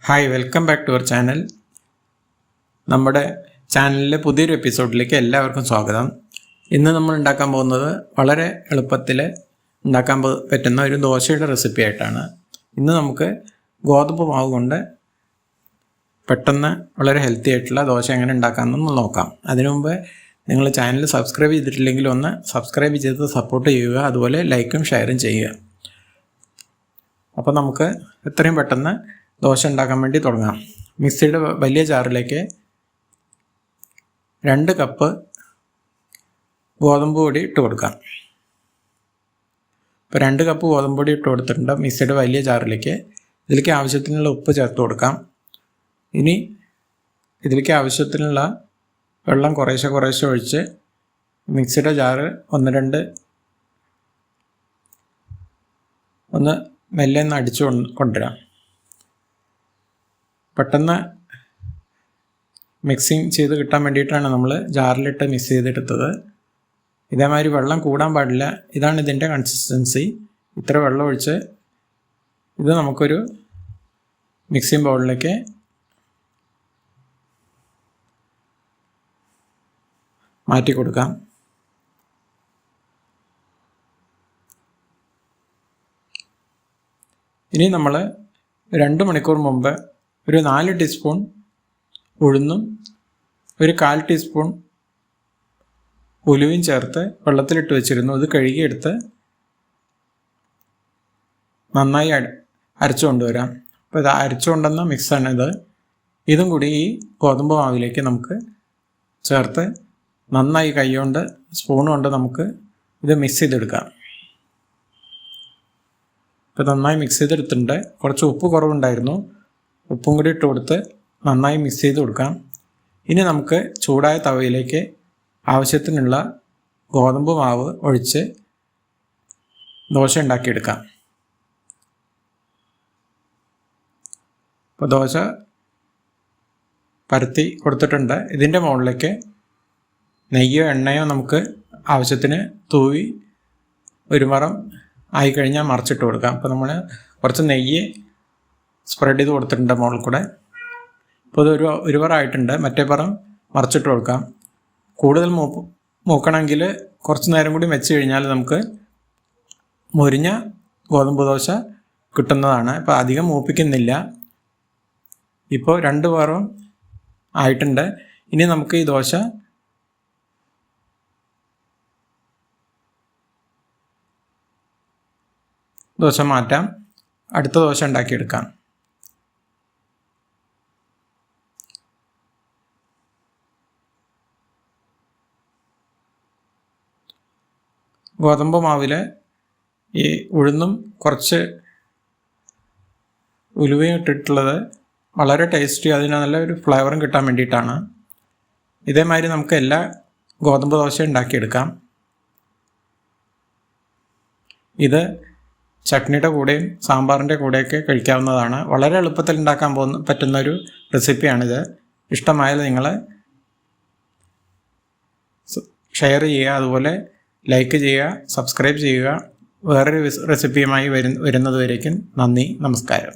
Hi, welcome back to our channel. നമ്മുടെ ചാനലിലെ പുതിയൊരു എപ്പിസോഡിലേക്ക് എല്ലാവർക്കും സ്വാഗതം. ഇന്ന് നമ്മൾ ഉണ്ടാക്കാൻ പോകുന്നത് വളരെ എളുപ്പത്തിൽ ഉണ്ടാക്കാൻ പറ്റുന്ന ഒരു ദോശയുടെ റെസിപ്പി ആയിട്ടാണ്. ഇന്ന് നമുക്ക് ഗോതമ്പ് മാവ് കൊണ്ട് പെട്ടെന്ന് വളരെ ഹെൽത്തി ആയിട്ടുള്ള ദോശ എങ്ങനെ ഉണ്ടാക്കാമെന്ന് നോക്കാം. അതിനു മുമ്പ് നിങ്ങൾ ചാനൽ സബ്സ്ക്രൈബ് ചെയ്തിട്ടില്ലെങ്കിൽ ഒന്ന് സബ്സ്ക്രൈബ് ചെയ്ത് സപ്പോർട്ട് ചെയ്യുക, അതുപോലെ ലൈക്കും ഷെയറും ചെയ്യുക. അപ്പോൾ നമുക്ക് എത്രയും പെട്ടെന്ന് ദോശ ഉണ്ടാക്കാൻ വേണ്ടി തുടങ്ങാം. മിക്സിയുടെ വലിയ ജാറിലേക്ക് 2 കപ്പ് ഗോതമ്പ് പൊടി ഇട്ട് കൊടുക്കാം. ഇപ്പോൾ 2 കപ്പ് ഗോതമ്പ് പൊടി ഇട്ട് കൊടുത്തിട്ടുണ്ട് മിക്സിയുടെ വലിയ ജാറിലേക്ക്. ഇതിലേക്ക് ആവശ്യത്തിനുള്ള ഉപ്പ് ചേർത്ത് കൊടുക്കാം. ഇനി ഇതിലേക്ക് ആവശ്യത്തിനുള്ള വെള്ളം കുറേശ്ശെ ഒഴിച്ച് മിക്സിയുടെ ജാറ് ഒന്ന് മെല്ലെ അടിച്ചു കൊണ്ടുവരാം. പെട്ടെന്ന് മിക്സിങ് ചെയ്ത് കിട്ടാൻ വേണ്ടിയിട്ടാണ് നമ്മൾ ജാറിലിട്ട് മിക്സ് ചെയ്തെടുത്തത്. ഇതേമാതിരി വെള്ളം കൂടാൻ പാടില്ല. ഇതാണ് ഇതിൻ്റെ കൺസിസ്റ്റൻസി. ഇത്ര വെള്ളം ഒഴിച്ച് ഇത് നമുക്കൊരു മിക്സിങ് ബൗളിലേക്ക് മാറ്റി കൊടുക്കാം. ഇനി നമ്മൾ 2 മണിക്കൂർ മുമ്പ് ഒരു 4 ടീസ്പൂൺ ഉഴുന്നും ഒരു 1/4 ടീസ്പൂൺ ഉലുവയും ചേർത്ത് വെള്ളത്തിലിട്ട് വെച്ചിരുന്നു. ഇത് കഴുകിയെടുത്ത് നന്നായി അരച്ചു കൊണ്ടുവരാം. അപ്പോൾ ഇത് അരച്ചു കൊണ്ടുവന്ന മിക്സാണിത്. ഇതും കൂടി ഈ ഗോതമ്പ് മാവിലേക്ക് നമുക്ക് ചേർത്ത് നന്നായി കൈകൊണ്ട് സ്പൂൺ കൊണ്ട് നമുക്ക് ഇത് മിക്സ് ചെയ്തെടുക്കാം. ഇപ്പോൾ നന്നായി മിക്സ് ചെയ്തെടുത്തിട്ടുണ്ട്. കുറച്ച് ഉപ്പ് കുറവുണ്ടായിരുന്നു, ഉപ്പും കൂടി ഇട്ട് കൊടുത്ത് നന്നായി മിക്സ് ചെയ്ത് കൊടുക്കാം. ഇനി നമുക്ക് ചൂടായ തവയിലേക്ക് ആവശ്യത്തിനുള്ള ഗോതമ്പ് മാവ് ഒഴിച്ച് ദോശ ഉണ്ടാക്കിയെടുക്കാം. ഇപ്പോൾ ദോശ പരത്തി കൊടുത്തിട്ടുണ്ട്. ഇതിൻ്റെ മുകളിലേക്ക് നെയ്യോ എണ്ണയോ നമുക്ക് ആവശ്യത്തിന് തൂവി ഒരു മറം ആയിക്കഴിഞ്ഞാൽ മറിച്ചിട്ട് കൊടുക്കാം. അപ്പോൾ നമ്മൾ കുറച്ച് നെയ്യ് സ്പ്രെഡ് ചെയ്ത് കൊടുത്തിട്ടുണ്ട് മുകളിൽ കൂടെ. ഇപ്പോൾ ഇത് ഒരു പറമായിട്ടുണ്ട്. മറ്റേ പറം മറിച്ചിട്ട് കൊടുക്കാം. കൂടുതൽ മൂക്കണമെങ്കിൽ കുറച്ച് നേരം കൂടി വെച്ച് കഴിഞ്ഞാൽ നമുക്ക് മുരിഞ്ഞ ഗോതമ്പ് ദോശ കിട്ടുന്നതാണ്. ഇപ്പോൾ അധികം മൂപ്പിക്കുന്നില്ല. ഇപ്പോൾ 2 പറം ആയിട്ടുണ്ട്. ഇനി നമുക്ക് ഈ ദോശ മാറ്റാം. അടുത്ത ദോശ ഉണ്ടാക്കിയെടുക്കാം. ഗോതമ്പ് മാവിൽ ഈ ഉഴുന്നും കുറച്ച് ഉലുവയും ഇട്ടിട്ടുള്ളത് വളരെ ടേസ്റ്റി, അതിന് നല്ലൊരു ഫ്ലേവറും കിട്ടാൻ വേണ്ടിയിട്ടാണ്. ഇതേമാതിരി നമുക്ക് എല്ലാ ഗോതമ്പ് ദോശ ഉണ്ടാക്കിയെടുക്കാം. ഇത് ചട്നിയുടെ കൂടെയും സാമ്പാറിൻ്റെ കൂടെയൊക്കെ കഴിക്കാവുന്നതാണ്. വളരെ എളുപ്പത്തിൽ ഉണ്ടാക്കാൻ പറ്റുന്നൊരു റെസിപ്പിയാണിത്. ഇഷ്ടമായാൽ നിങ്ങൾ ഷെയർ ചെയ്യുക, അതുപോലെ ലൈക്ക് ചെയ്യുക, സബ്സ്ക്രൈബ് ചെയ്യുക. വേറൊരു റെസിപ്പിയുമായി വരുന്നതുവരേക്കും നന്ദി, നമസ്കാരം.